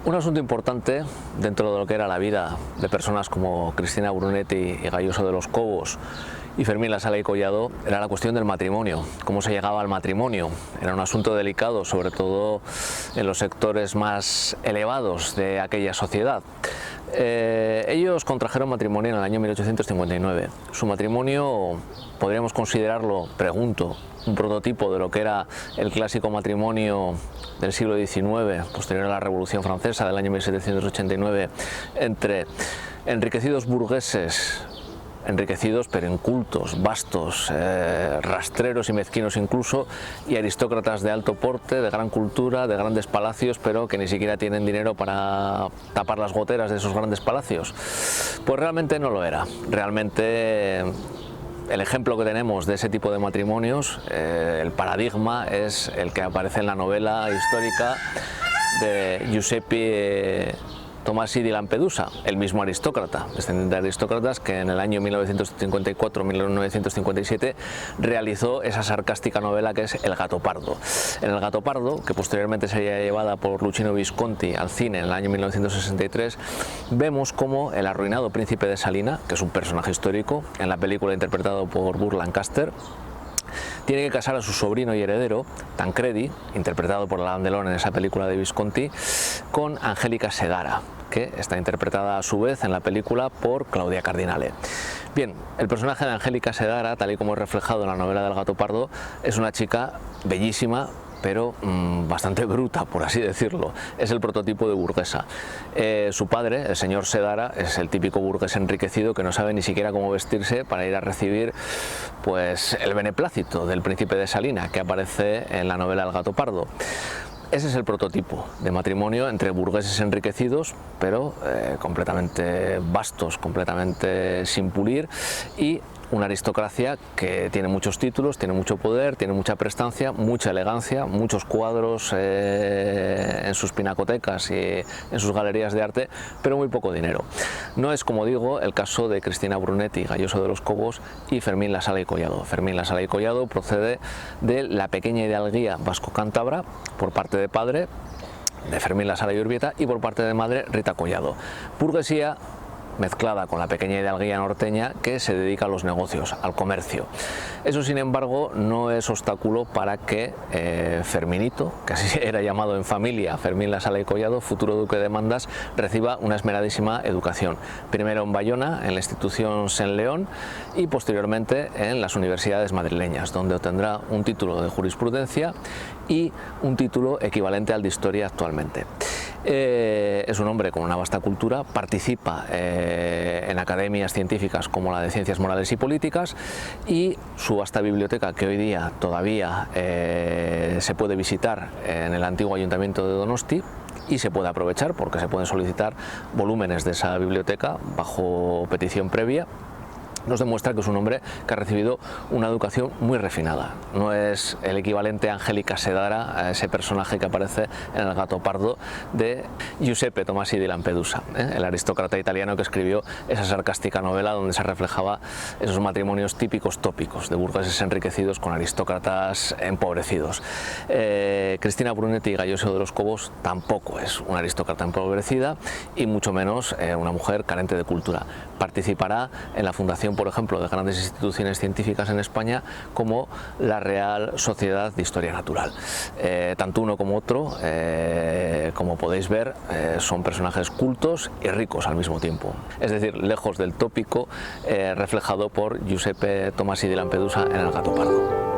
Un asunto importante dentro de lo que era la vida de personas como Cristina Brunetti y Gayoso de los Cobos y Fermín Lasala y Collado era la cuestión del matrimonio, cómo se llegaba al matrimonio. Era un asunto delicado, sobre todo en los sectores más elevados de aquella sociedad. Ellos contrajeron matrimonio en el año 1859. Su matrimonio podríamos considerarlo, pregunto, un prototipo de lo que era el clásico matrimonio del siglo XIX, posterior a la Revolución Francesa del año 1789, entre enriquecidos burgueses, enriquecidos pero incultos, vastos, rastreros y mezquinos incluso, y aristócratas de alto porte, de gran cultura, de grandes palacios, pero que ni siquiera tienen dinero para tapar las goteras de esos grandes palacios. Pues realmente no lo era. Realmente el ejemplo que tenemos de ese tipo de matrimonios, el paradigma, es el que aparece en la novela histórica de Giuseppe Tomasi di Lampedusa, el mismo aristócrata, descendiente de aristócratas, que en el año 1954-1957 realizó esa sarcástica novela que es El gato pardo. En El gato pardo, que posteriormente sería llevada por Luchino Visconti al cine en el año 1963, vemos cómo el arruinado príncipe de Salina, que es un personaje histórico, en la película interpretado por Burt Lancaster, tiene que casar a su sobrino y heredero, Tancredi, interpretado por Alain Delon en esa película de Visconti, con Angélica Segara, que está interpretada a su vez en la película por Claudia Cardinale. Bien, el personaje de Angélica Segara, tal y como es reflejado en la novela del gato pardo, es una chica bellísima, pero bastante bruta, por así decirlo. Es el prototipo de burguesa. Su padre, el señor Sedara, es el típico burgués enriquecido que no sabe ni siquiera cómo vestirse para ir a recibir pues el beneplácito del príncipe de Salina, que aparece en la novela El gato pardo. Ese es el prototipo de matrimonio entre burgueses enriquecidos, pero completamente vastos, completamente sin pulir, y una aristocracia que tiene muchos títulos, tiene mucho poder, tiene mucha prestancia, mucha elegancia, muchos cuadros en sus pinacotecas y en sus galerías de arte, pero muy poco dinero. No es, como digo, el caso de Cristina Brunetti, Gayoso de los Cobos y Fermín Lasala y Collado. Fermín Lasala y Collado procede de la pequeña hidalguía vasco-cántabra por parte de padre, de Fermín Lasala y Urbieta, y por parte de madre, Rita Collado. Burguesía mezclada con la pequeña hidalguía norteña que se dedica a los negocios, al comercio. Eso, sin embargo, no es obstáculo para que Ferminito, que así era llamado en familia, Fermín Lasala y Collado, futuro duque de Mandas, reciba una esmeradísima educación. Primero en Bayona, en la institución Sen León, y posteriormente en las universidades madrileñas, donde obtendrá un título de jurisprudencia y un título equivalente al de historia actualmente. Es un hombre con una vasta cultura, participa en academias científicas como la de Ciencias Morales y Políticas, y su vasta biblioteca, que hoy día todavía se puede visitar en el antiguo Ayuntamiento de Donosti, y se puede aprovechar porque se pueden solicitar volúmenes de esa biblioteca bajo petición previa, nos demuestra que es un hombre que ha recibido una educación muy refinada. No es el equivalente a Angélica Segara, a ese personaje que aparece en El gato pardo de Giuseppe Tomasi di Lampedusa, el aristócrata italiano que escribió esa sarcástica novela donde se reflejaba esos matrimonios típicos tópicos de burgueses enriquecidos con aristócratas empobrecidos. Cristina Brunetti y Gayoso de los Cobos tampoco es una aristócrata empobrecida y mucho menos una mujer carente de cultura. Participará en la fundación, por ejemplo, de grandes instituciones científicas en España como la Real Sociedad de Historia Natural. Tanto uno como otro, como podéis ver, son personajes cultos y ricos al mismo tiempo. Es decir, lejos del tópico reflejado por Giuseppe Tomasi di Lampedusa en El gato pardo.